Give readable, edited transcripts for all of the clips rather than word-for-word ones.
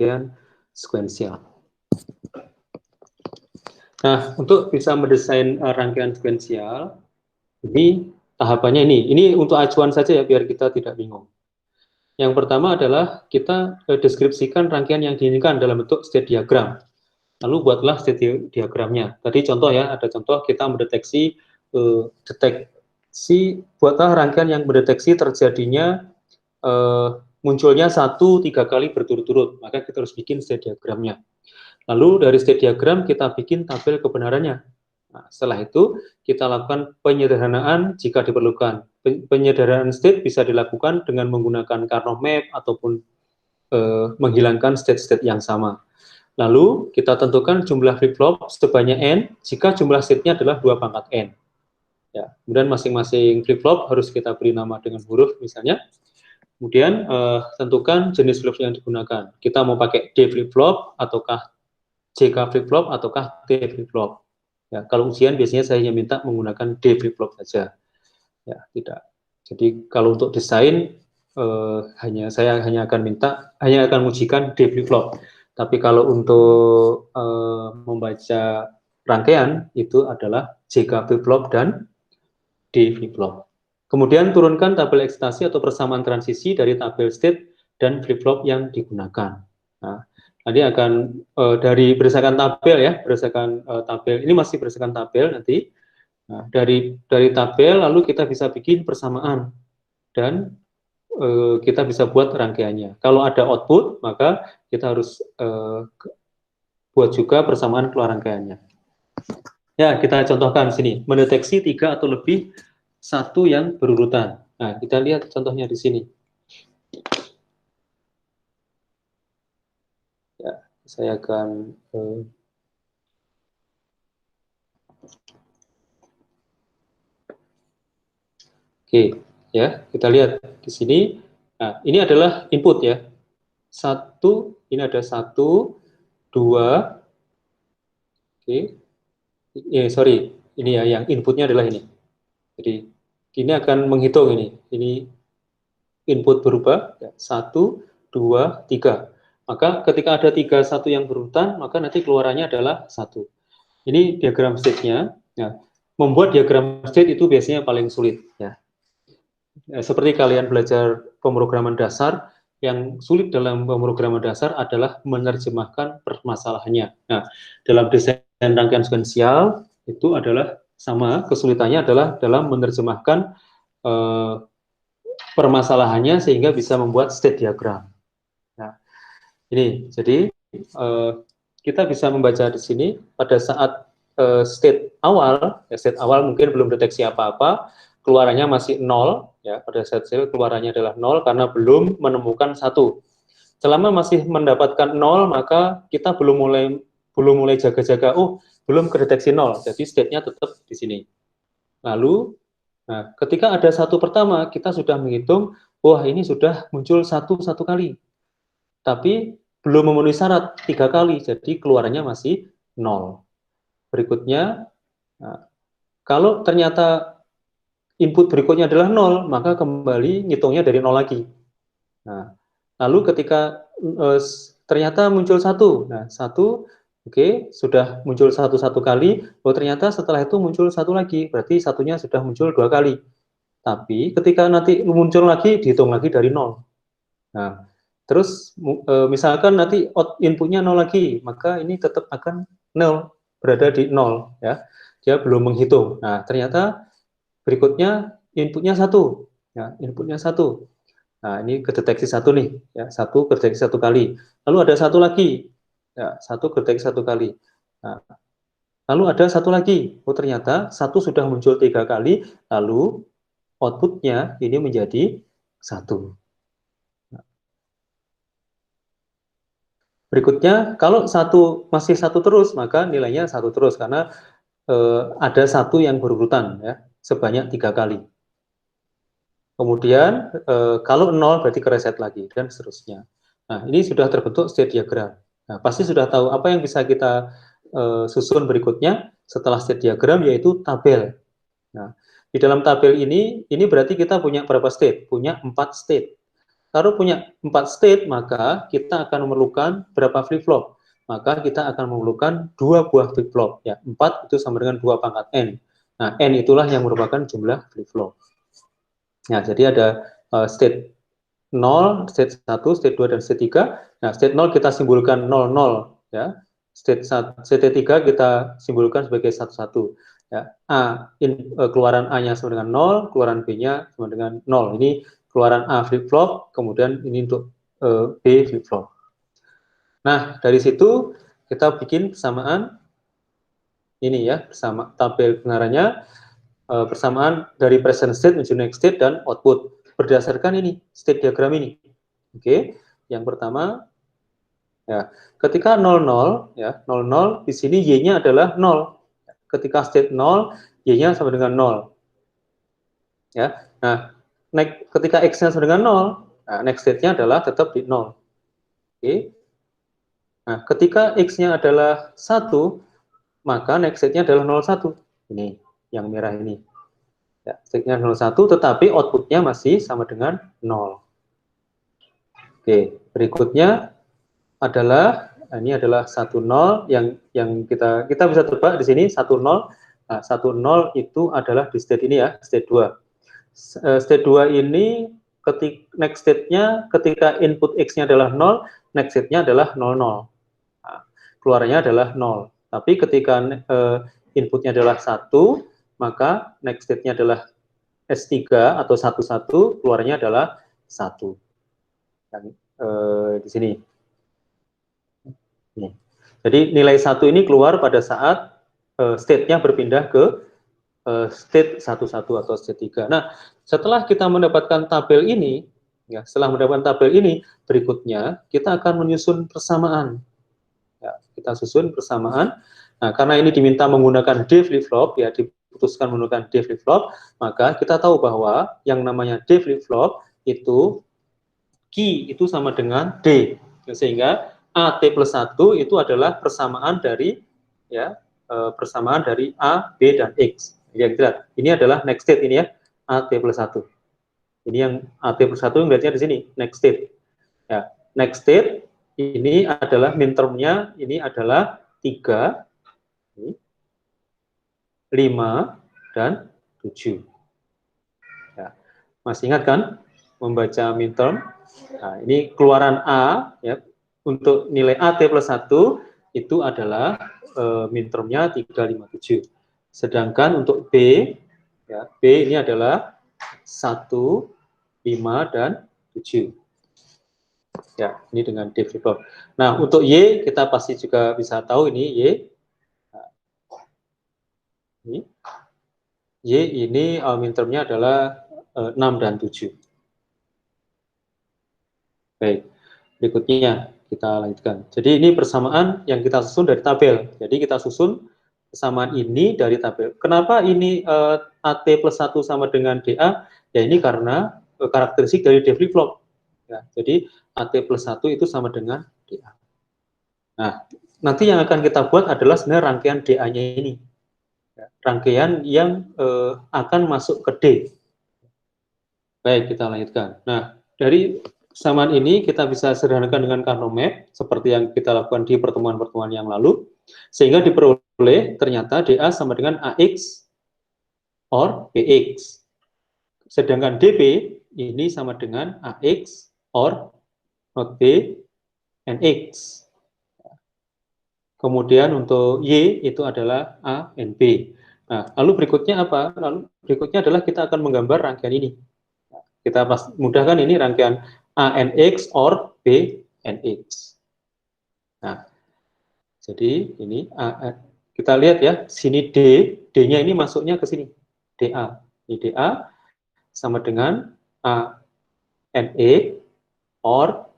rangkaian sekuensial. Nah, untuk bisa mendesain rangkaian sekuensial, ini tahapannya ini untuk acuan saja ya, biar kita tidak bingung. Yang pertama adalah kita deskripsikan rangkaian yang diinginkan dalam bentuk state diagram. Lalu buatlah state diagramnya. Tadi contoh ya, ada contoh kita mendeteksi buatlah rangkaian yang mendeteksi terjadinya munculnya 1-3 kali berturut-turut. Maka kita harus bikin state diagramnya. Lalu dari state diagram kita bikin tabel kebenarannya. Nah, setelah itu kita lakukan penyederhanaan jika diperlukan. Penyederhanaan state bisa dilakukan dengan menggunakan Karnaugh map ataupun menghilangkan state-state yang sama. Lalu kita tentukan jumlah flip-flop sebanyak n jika jumlah state-nya adalah 2 pangkat n. Ya, kemudian masing-masing flip-flop harus kita beri nama dengan huruf misalnya. Kemudian tentukan jenis flip-flop yang digunakan. Kita mau pakai D flip-flop ataukah JK flip-flop ataukah T flip-flop. Ya, kalau ujian biasanya saya hanya minta menggunakan D flip-flop saja. Ya, tidak. Jadi kalau untuk desain saya hanya akan mengujikan D flip-flop. Tapi kalau untuk membaca rangkaian itu adalah JK flip-flop dan D flip-flop. Kemudian turunkan tabel ekstasi atau persamaan transisi dari tabel state dan flip-flop yang digunakan. Nah, nanti akan dari berdasarkan tabel ya, berdasarkan tabel ini masih berdasarkan tabel nanti. Nah, dari tabel lalu kita bisa bikin persamaan dan kita bisa buat rangkaiannya. Kalau ada output maka kita harus buat juga persamaan keluar rangkaiannya. Ya, kita contohkan sini, mendeteksi 3 atau lebih satu yang berurutan. Nah, kita lihat contohnya di sini. Ya, saya akan oke, ya, kita lihat di sini. Nah, ini adalah input ya. Ini ada 1, 2. Oke. Sorry, ini ya yang inputnya adalah ini. Jadi ini akan menghitung ini. Ini input berubah 1, 2, 3. Maka ketika ada 3, 1 yang berurutan, maka nanti keluarannya adalah 1. Ini diagram state-nya. Ya. Membuat diagram state itu biasanya paling sulit ya. Seperti kalian belajar pemrograman dasar, yang sulit dalam pemrograman dasar adalah menerjemahkan permasalahannya. Nah, dalam desain rangkaian sekuensial itu adalah sama, kesulitannya adalah dalam menerjemahkan permasalahannya sehingga bisa membuat state diagram. Nah, ini jadi kita bisa membaca di sini pada saat state awal mungkin belum deteksi apa-apa, keluarannya masih 0 ya, pada saat keluarannya adalah 0 karena belum menemukan 1. Selama masih mendapatkan 0 maka kita belum mulai jaga-jaga, belum kedeteksi 0, jadi state-nya tetap di sini. Lalu nah, ketika ada 1 pertama kita sudah menghitung, wah ini sudah muncul 1 kali. Tapi belum memenuhi syarat 3 kali, jadi keluarannya masih 0. Berikutnya, nah, kalau ternyata input berikutnya adalah 0, maka kembali ngitungnya dari 0 lagi. Nah, lalu ketika ternyata muncul 1, nah 1, oke, sudah muncul 1 kali, ternyata setelah itu muncul 1 lagi, berarti satunya sudah muncul 2 kali. Tapi ketika nanti muncul lagi, dihitung lagi dari 0. Nah, terus misalkan nanti inputnya 0 lagi, maka ini tetap akan 0, berada di 0 ya. Dia belum menghitung. Nah, ternyata berikutnya inputnya 1. Ya, inputnya 1. Nah, ini kedeteksi 1 nih, ya, 1 kedeteksi 1 kali. Lalu ada 1 lagi. Ya, 1 kedeteksi 1 kali. Nah, lalu ada 1 lagi. Ternyata 1 sudah muncul 3 kali, lalu outputnya ini menjadi 1. Berikutnya, kalau masih 1 terus, maka nilainya 1 terus, karena ada 1 yang berurutan, ya, sebanyak 3 kali. Kemudian, kalau 0 berarti kereset lagi, dan seterusnya. Nah, ini sudah terbentuk state diagram. Nah, pasti sudah tahu apa yang bisa kita susun berikutnya setelah state diagram, yaitu tabel. Nah, di dalam tabel ini berarti kita punya berapa state? Punya 4 state. Kalau punya 4 state, maka kita akan memerlukan berapa flip-flop? Maka kita akan memerlukan 2 buah flip-flop. Ya, 4 itu sama dengan 2 pangkat N. Nah, N itulah yang merupakan jumlah flip-flop. Nah, jadi ada state 0, state 1, state 2, dan state 3. Nah, state 0 kita simbolkan 00, ya. State 3 kita simbolkan sebagai 11. Ya. Keluaran A-nya sama dengan 0, keluaran B-nya sama dengan 0. Ini keluaran A flip-flop, kemudian ini untuk B flip-flop. Nah, dari situ kita bikin persamaan ini ya, bersama tabel kebenarannya, persamaan dari present state menuju next state dan output berdasarkan ini state diagram ini. Oke, yang pertama ya, ketika 00 ya, 00 di sini y-nya adalah 0. Ketika state 0, y-nya sama dengan 0. Ya. Nah, ketika x-nya sama dengan 0, nah, next state-nya adalah tetap di 0. Oke. Nah, ketika x-nya adalah 1, maka next state-nya adalah 01. Ini yang merah ini. Ya, state-nya 01, tetapi output-nya masih sama dengan 0. Oke, berikutnya adalah ini adalah 10 yang kita bisa tebak di sini 10. Nah, 10 itu adalah di state ini ya, state 2. State 2 ini next state-nya ketika input x-nya adalah 0, next state-nya adalah 00. Nah, keluarnya adalah 0. Tapi ketika inputnya adalah 1, maka next state-nya adalah S3 atau 11, keluarnya adalah 1. Dan, di sini. Nih. Jadi nilai 1 ini keluar pada saat state-nya berpindah ke state 11 atau state 3. Nah, setelah kita mendapatkan tabel ini, ya, setelah mendapatkan tabel ini, berikutnya kita akan menyusun persamaan. Ya, kita susun persamaan. Nah, karena ini diminta menggunakan D flip-flop, ya, diputuskan menggunakan D flip-flop, maka kita tahu bahwa yang namanya D flip-flop itu key itu sama dengan D, sehingga AT plus 1 itu adalah persamaan dari ya persamaan dari A, B, dan X. Yang jelas, ini adalah next state ini ya, AT plus 1. Ini yang AT plus 1 lihatnya di sini, next state. Ya, next state ini adalah min termnya, ini adalah 3, 5, dan 7. Ya, masih ingat kan membaca min term? Nah, ini keluaran A ya, untuk nilai AT plus 1 itu adalah min termnya 357. Sedangkan untuk B, ya, B ini adalah 1, 5, dan 7. Ya, ini dengan D flip-flop. Nah, untuk Y kita pasti juga bisa tahu ini Y. Nah, Y ini min termnya adalah 6 dan 7. Baik, berikutnya kita lanjutkan. Jadi ini persamaan yang kita susun dari tabel. Jadi kita susun persamaan ini dari tabel. Kenapa ini AT plus 1 sama dengan DA? Ya ini karena karakteristik dari D flip-flop. Ya, jadi AT plus 1 itu sama dengan DA. Nah, nanti yang akan kita buat adalah sebenarnya rangkaian DA-nya ini. Ya, rangkaian yang akan masuk ke D. Baik, kita lanjutkan. Nah, dari persamaan ini kita bisa sederhanakan dengan Carnot map seperti yang kita lakukan di pertemuan-pertemuan yang lalu, sehingga diperoleh ternyata DA sama dengan AX or BX. Sedangkan DB ini sama dengan AX or not B and X. Kemudian untuk Y itu adalah A and B. Nah, lalu berikutnya apa? Lalu berikutnya adalah kita akan menggambar rangkaian ini. Kita mudahkan ini rangkaian A and X or B and X. Nah, jadi ini kita lihat ya, sini D, D-nya ini masuknya ke sini, DA. Ini DA sama dengan A and E or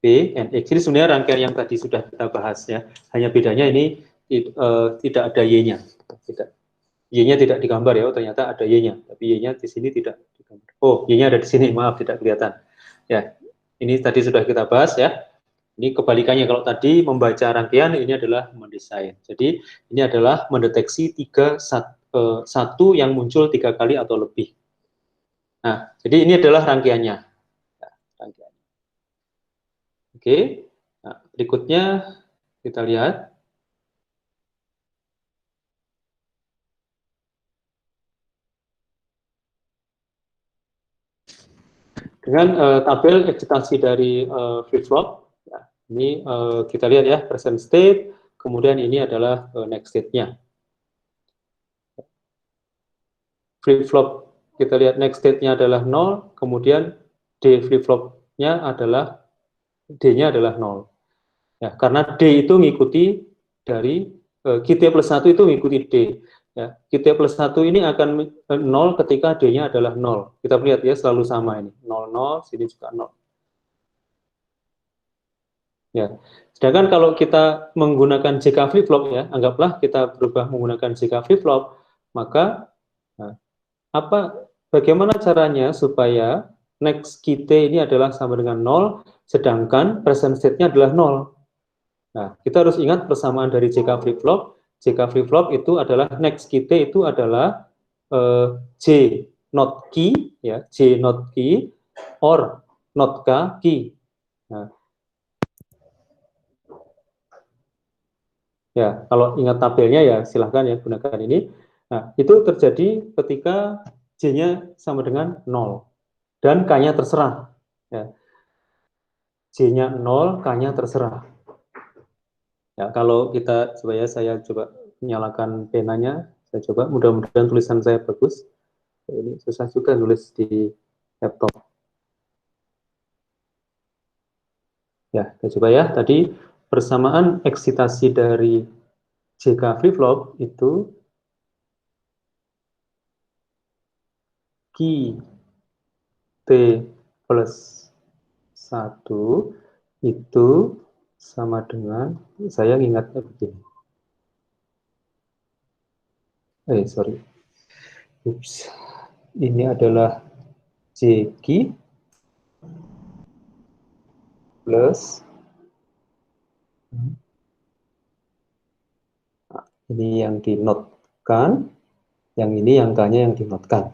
B and X. Ini sebenarnya rangkaian yang tadi sudah kita bahas ya. Hanya bedanya ini tidak ada Y-nya. Y-nya tidak digambar ya, oh ternyata ada Y-nya, tapi Y-nya di sini tidak digambar. Oh, Y-nya ada di sini, maaf tidak kelihatan. Ya, ini tadi sudah kita bahas ya. Ini kebalikannya, kalau tadi membaca rangkaian, ini adalah mendesain. Jadi ini adalah mendeteksi satu yang muncul 3 kali atau lebih. Nah, jadi ini adalah rangkaiannya. Oke, nah, berikutnya kita lihat. Dengan tabel eksitasi dari flip-flop, ya, ini kita lihat ya, present state, kemudian ini adalah next state-nya. Flip-flop, kita lihat next state-nya adalah 0, kemudian D flip-flop-nya adalah, D-nya adalah 0. Ya, karena D itu mengikuti dari QT plus 1 itu mengikuti D. Ya, QT plus 1 ini akan 0 ketika D-nya adalah 0. Kita lihat ya, selalu sama ini. 0, 0, sini juga 0. Ya. Sedangkan kalau kita menggunakan JK flip-flop ya, anggaplah kita berubah menggunakan JK flip-flop, maka nah, bagaimana caranya supaya next QT ini adalah sama dengan 0, sedangkan present state-nya adalah 0. Nah, kita harus ingat persamaan dari JK flip-flop. JK flip-flop itu adalah next QT itu adalah J not key, ya, J not key, or not K key. Nah, ya, kalau ingat tabelnya ya silahkan ya gunakan ini. Nah, itu terjadi ketika J-nya sama dengan 0 dan K-nya terserah. Ya, J-nya 0, K-nya terserah. Ya, kalau kita coba ya, saya coba nyalakan penanya, saya coba mudah-mudahan tulisan saya bagus. Ini susah juga nulis di laptop. Ya, kita coba ya. Tadi persamaan eksitasi dari JK flip-flop itu QT plus 1 itu sama dengan, saya ingatnya begini. Sorry. Ups. Ini adalah JQ plus, ini yang dinotkan, yang ini yang K-nya yang dinotkan.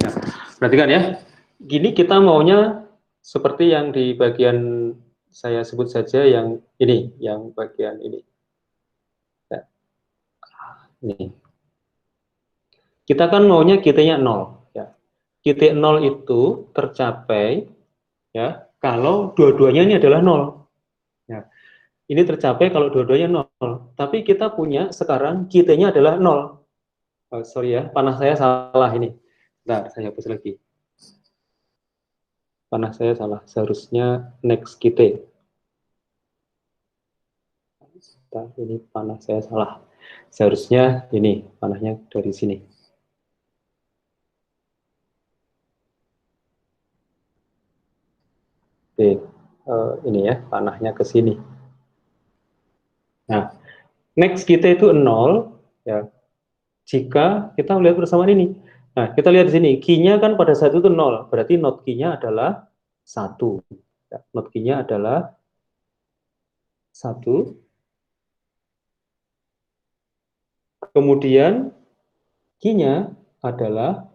Nah, perhatikan ya, gini kita maunya seperti yang di bagian saya sebut saja yang ini, yang bagian ini. Ya, ini. Kita kan maunya QT-nya 0. Ya. QT 0 itu tercapai ya kalau dua-duanya ini adalah 0. Ya. Ini tercapai kalau dua-duanya 0. Tapi kita punya sekarang QT-nya adalah 0. Oh, sorry ya, panah saya salah ini. Bentar, saya hapus lagi. Panah saya salah, seharusnya next QT. Bentar, ini panah saya salah. Seharusnya ini, panahnya dari sini. Oke, ini ya, panahnya ke sini. Nah, next kita itu 0, ya, jika kita melihat persamaan ini. Nah, kita lihat di sini, key-nya kan pada saat itu 0, berarti not key-nya adalah 1. Ya, not key-nya adalah 1. Kemudian key-nya adalah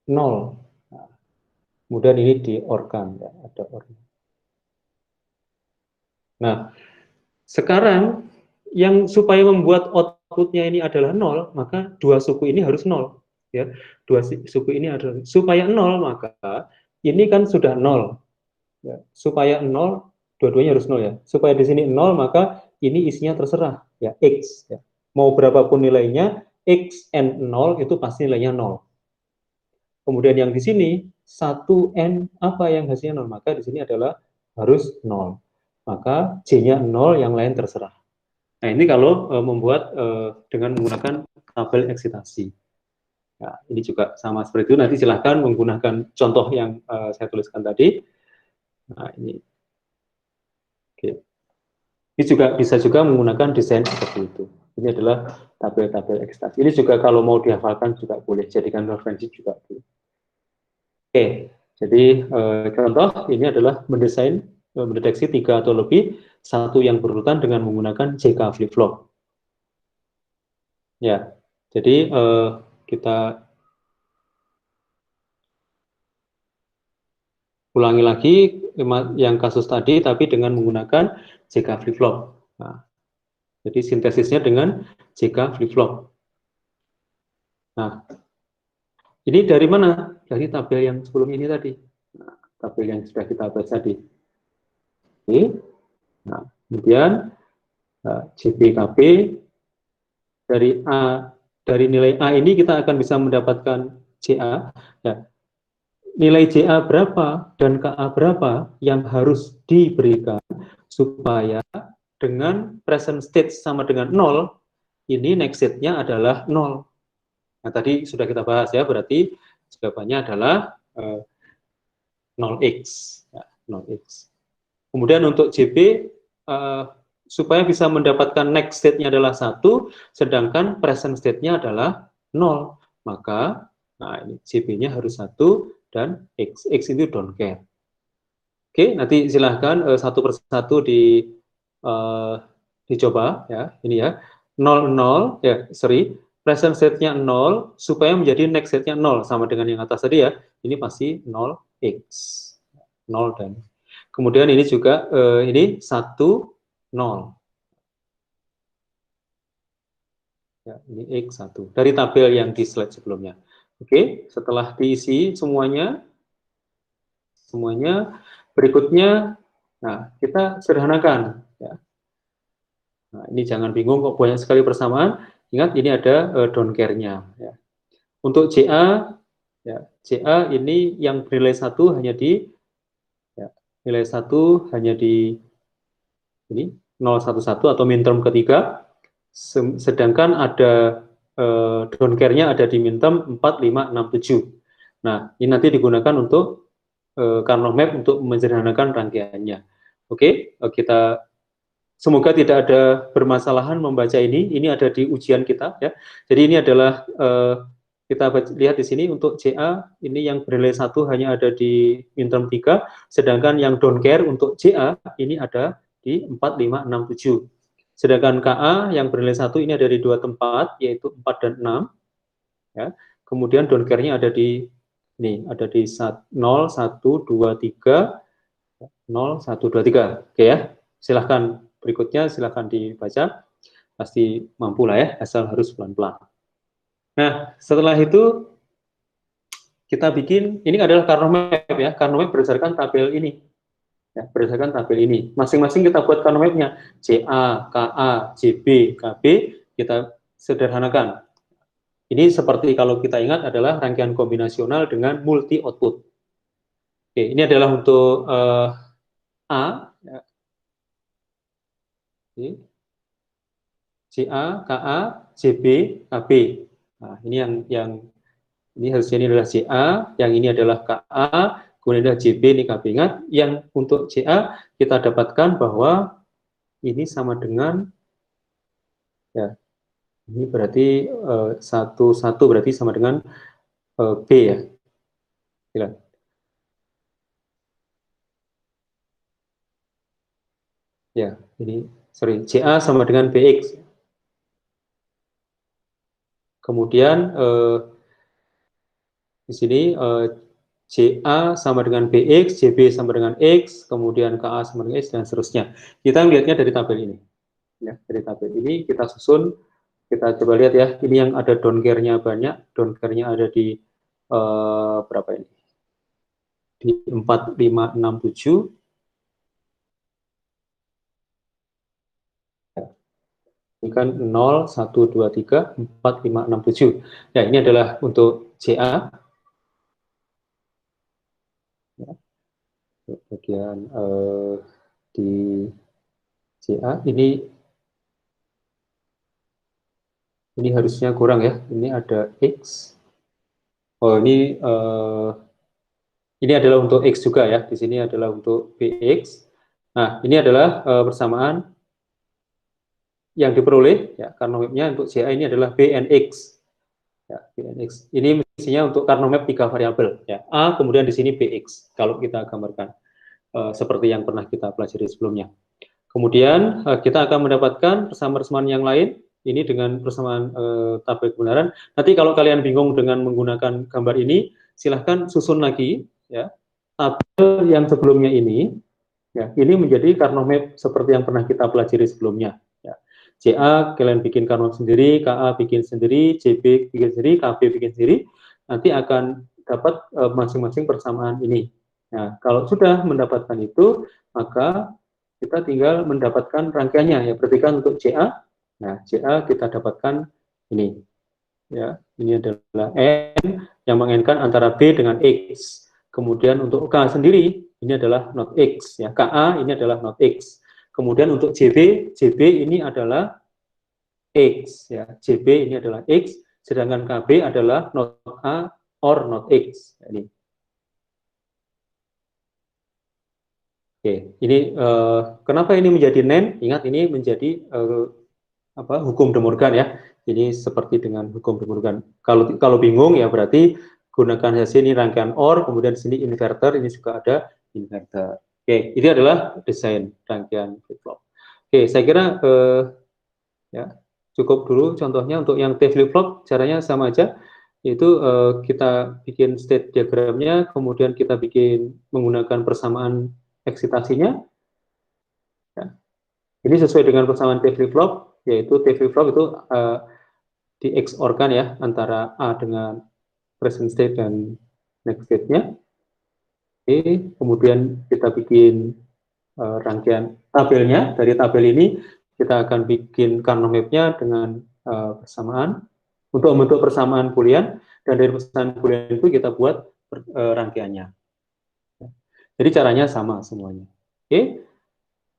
0. Nah, kemudian ini di-OR-kan, ya, ada OR. Nah, sekarang yang supaya membuat outputnya ini adalah 0, maka dua suku ini harus 0. Ya, dua suku ini adalah, supaya 0, maka ini kan sudah 0. Ya, supaya 0, dua-duanya harus 0 ya. Supaya di sini 0, maka ini isinya terserah, ya, X. Ya. Mau berapapun nilainya, X and 0 itu pasti nilainya 0. Kemudian yang di sini, 1N apa yang hasilnya 0? Maka di sini adalah harus 0. Maka J-nya 0, yang lain terserah. Nah, ini kalau membuat dengan menggunakan tabel eksitasi. Nah, ini juga sama seperti itu. Nanti silahkan menggunakan contoh yang saya tuliskan tadi. Nah, ini. Oke. Ini juga bisa juga menggunakan desain seperti itu. Ini adalah tabel-tabel ekstasi. Ini juga kalau mau dihafalkan juga boleh, jadikan referensi juga boleh. Oke, jadi contoh ini adalah mendeteksi 3 atau lebih, satu yang berurutan dengan menggunakan JK flip-flop. Ya, jadi eh, kita ulangi lagi yang kasus tadi, tapi dengan menggunakan JK flip-flop. Nah, jadi sintesisnya dengan JK flip-flop. Nah, ini dari mana? Dari tabel yang sebelum ini tadi. Nah, tabel yang sudah kita bahas tadi. Oke. Nah, kemudian JBKB dari nilai A ini kita akan bisa mendapatkan JA. Ya, nilai JA berapa dan KA berapa yang harus diberikan supaya dengan present state sama dengan 0, ini next state-nya adalah 0. Nah, tadi sudah kita bahas ya, berarti jawabannya adalah 0x. Ya, 0x. Kemudian untuk JB, supaya bisa mendapatkan next state-nya adalah 1, sedangkan present state-nya adalah 0. Maka, nah ini JB-nya harus 1, dan X itu don't care. Oke, nanti silahkan satu persatu dicoba ya, ini ya. 0, 0, ya, sorry, present state-nya 0, supaya menjadi next state-nya 0, sama dengan yang atas tadi ya, ini pasti 0x. 0 dan kemudian ini juga ini 1, 0. Ya, ini X1 dari tabel yang di slide sebelumnya. Oke, setelah diisi semuanya berikutnya, nah kita sederhanakan. Ya. Nah, ini jangan bingung kok banyak sekali persamaan. Ingat ini ada don't care-nya. Ya. Untuk CA, ya, CA ini yang bernilai 1 hanya di ya, nilai 1 hanya di ini 011 atau minterm ketiga, sedangkan ada don't care-nya ada di minterm 4, 5, 6, 7. Nah, ini nanti digunakan untuk Karnaugh Map untuk menyederhanakan rangkaiannya. Oke, kita semoga tidak ada permasalahan membaca ini. Ini ada di ujian kita ya. Jadi ini adalah kita lihat di sini untuk CA ini yang bernilai 1 hanya ada di minterm 3, sedangkan yang don't care untuk CA ini ada di 4, 5, 6, 7. Sedangkan KA yang bernilai 1 ini ada di 2 tempat, yaitu 4 dan 6. Ya. Kemudian don't care-nya ada di ini, ada di 0, 1, 2, 3, 0, 1, 2, 3. Oke ya, silahkan berikutnya, silahkan dibaca. Pasti mampu lah ya, asal harus pelan-pelan. Nah, setelah itu kita bikin, ini adalah Karnaugh Map ya, Karnaugh Map berdasarkan tabel ini. Ya, berdasarkan tabel ini. Masing-masing kita buat Karnaugh Map-nya. CA, KA, JB, KB, kita sederhanakan. Ini seperti kalau kita ingat adalah rangkaian kombinasional dengan multi output. Oke, ini adalah untuk A, ya. CA, KA, JB, KB. Nah, ini yang ini harusnya ini adalah CA, yang ini adalah KA, kemudian adalah JB, ini KB. Ingat, yang untuk CA kita dapatkan bahwa ini sama dengan ya, ini berarti 1 berarti sama dengan B ya. Ya, ini sorry, CA sama dengan BX. Kemudian di sini CA sama dengan BX, JB sama dengan X, kemudian KA sama dengan X, dan seterusnya. Kita lihatnya dari tabel ini. Ya, dari tabel ini kita susun, kita coba lihat ya, ini yang ada don't care-nya banyak, don't care-nya ada di berapa ini? Di 4, 5, 6, 7. Ini kan 0, 1, 2, 3, 4, 5, 6, 7. Ya, ini adalah untuk CA. Ya. Bagian di CA ini harusnya kurang ya, ini ada X. Oh, ini adalah untuk X juga ya, di sini adalah untuk BX. Nah, ini adalah persamaan yang diperoleh ya, Karnaugh map-nya untuk CA ini adalah BNX. Ya, BNX. Ini mestinya untuk Karnaugh map 3 variabel ya. A, kemudian di sini BX kalau kita gambarkan seperti yang pernah kita pelajari sebelumnya. Kemudian kita akan mendapatkan persamaan-persamaan yang lain ini dengan persamaan tabel kebenaran. Nanti kalau kalian bingung dengan menggunakan gambar ini, silahkan susun lagi ya. tabel yang sebelumnya ini, ya, ini menjadi Karnaugh map seperti yang pernah kita pelajari sebelumnya. Ya. CA kalian bikin Karnaugh sendiri, KA bikin sendiri, CB bikin sendiri, KB bikin sendiri, nanti akan dapat masing-masing persamaan ini. Nah, kalau sudah mendapatkan itu, maka kita tinggal mendapatkan rangkaiannya. Ya, berarti kan untuk CA, nah CA kita dapatkan ini. Ya, ini adalah N yang mengenkan antara B dengan X. Kemudian untuk K sendiri, ini adalah not X. Ya, KA ini adalah not X. Kemudian untuk JB ini adalah X. Ya, JB ini adalah X, sedangkan KB adalah not A or not X. Ini. Oke, ini kenapa ini menjadi NaN? Ingat ini menjadi hukum De Morgan ya. Ini seperti dengan hukum De Morgan. Kalau bingung ya berarti gunakan hasil ini rangkaian OR, kemudian di sini inverter, ini juga ada inverter. Oke, ini adalah desain rangkaian flip-flop. Oke, saya kira ya cukup dulu contohnya. Untuk yang T flip-flop caranya sama aja, yaitu kita bikin state diagramnya, kemudian kita bikin menggunakan persamaan eksitasinya. Ya. Ini sesuai dengan persamaan T flip-flop, yaitu T flip-flop itu di XOR-kan ya antara A dengan present state dan next state-nya. Oke, kemudian kita bikin rangkaian tabelnya. Dari tabel ini kita akan bikin Karnaugh map-nya dengan persamaan untuk membentuk persamaan Boolean, dan dari persamaan Boolean itu kita buat rangkaiannya. Jadi caranya sama semuanya. Oke.